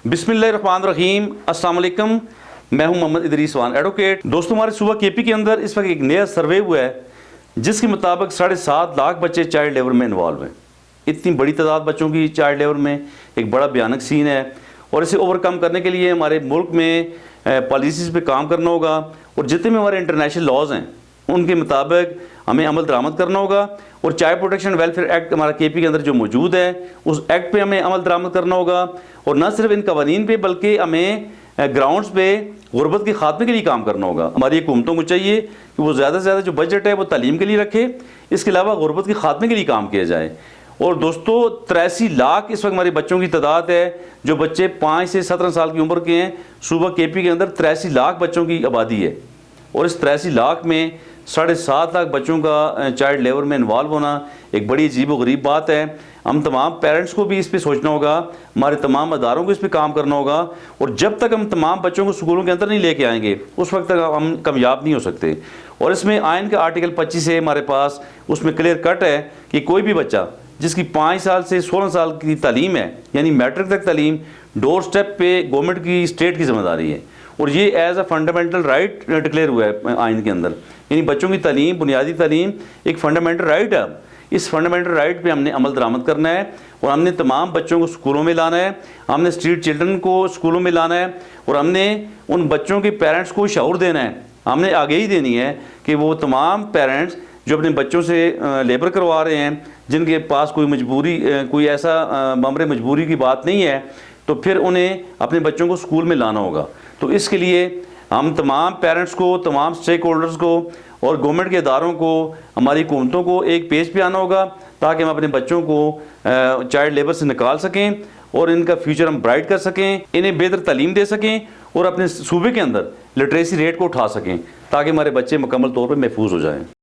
बिस्मिल्लाहिर्रहमानिर्रहीम, अस्सलाम वालेकुम। मैं हूं मोहम्मद इदरीस वान एडवोकेट। दोस्तों, हमारे सूबा केपी के अंदर इस वक्त एक नया सर्वे हुआ है जिसके मुताबिक 7.5 लाख बच्चे चाइल्ड लेबर में इन्वॉल्व हैं। इतनी बड़ी तादाद बच्चों की चाइल्ड लेबर में एक बड़ा भयानक सीन है और इसे ओवरकम करने के लिए हमारे मुल्क में पॉलिसीज़ पे काम करना होगा और जितने भी हमारे इंटरनेशनल लॉज हैं उनके मुताबिक हमें अमल दरामद करना होगा। और चाइल्ड प्रोटेक्शन वेलफेयर एक्ट हमारा केपी के अंदर जो मौजूद है उस एक्ट पे हमें अमल दरामद करना होगा और न सिर्फ इन कवानीन पे बल्कि हमें ग्राउंड्स पे गुर्बत के खात्मे के लिए काम करना होगा। हमारी हुकूमतों को चाहिए कि वो ज़्यादा से ज़्यादा जो बजट है वो तालीम के लिए रखे, इसके अलावा गुर्बत के खात्मे के लिए काम किया जाए। और दोस्तों, 83 लाख इस वक्त हमारे बच्चों की तादाद है जो बच्चे 5 से 17 साल की उम्र के हैं। सूबा केपी के अंदर 83 लाख बच्चों की आबादी है और इस 83 लाख में 7.5 लाख बच्चों का चाइल्ड लेबर में इन्वॉल्व होना एक बड़ी अजीब व गरीब बात है। हम तमाम पेरेंट्स को भी इस पे सोचना होगा, हमारे तमाम अदारों को इस पे काम करना होगा और जब तक हम तमाम बच्चों को स्कूलों के अंदर नहीं लेके आएंगे उस वक्त तक हम कामयाब नहीं हो सकते। और इसमें आइन का आर्टिकल 25 है हमारे पास, उसमें क्लियर कट है कि कोई भी बच्चा जिसकी 5 साल से 16 साल की तालीम है यानी मैट्रिक तक तालीम, डोर स्टेप पे गवर्नमेंट की स्टेट की जिम्मेदारी है और ये as a fundamental right declare हुआ है आइन के अंदर। यानी बच्चों की तालीम, बुनियादी तालीम एक फंडामेंटल राइट है। इस फंडामेंटल राइट पे हमने अमल दरामद करना है और हमने तमाम बच्चों को स्कूलों में लाना है, हमने स्ट्रीट चिल्ड्रन को स्कूलों में लाना है और हमने उन बच्चों के पेरेंट्स को शऊर देना है। हमने आगाही देनी है कि वो तमाम पेरेंट्स जो अपने बच्चों से लेबर करवा रहे हैं, जिनके पास कोई मजबूरी, कोई ऐसा ममरे मजबूरी की बात नहीं है, तो फिर उन्हें अपने बच्चों को स्कूल में लाना होगा। तो इसके लिए हम तमाम पेरेंट्स को, तमाम स्टेक होल्डर्स को और गवर्नमेंट के इदारों को, हमारी हुकूमतों को एक पेज पे आना होगा ताकि हम अपने बच्चों को चाइल्ड लेबर से निकाल सकें और इनका फ्यूचर हम ब्राइट कर सकें, इन्हें बेहतर तालीम दे सकें और अपने सूबे के अंदर लिटरेसी रेट को उठा सकें ताकि हमारे बच्चे मुकम्मल तौर पर महफूज हो जाएँ।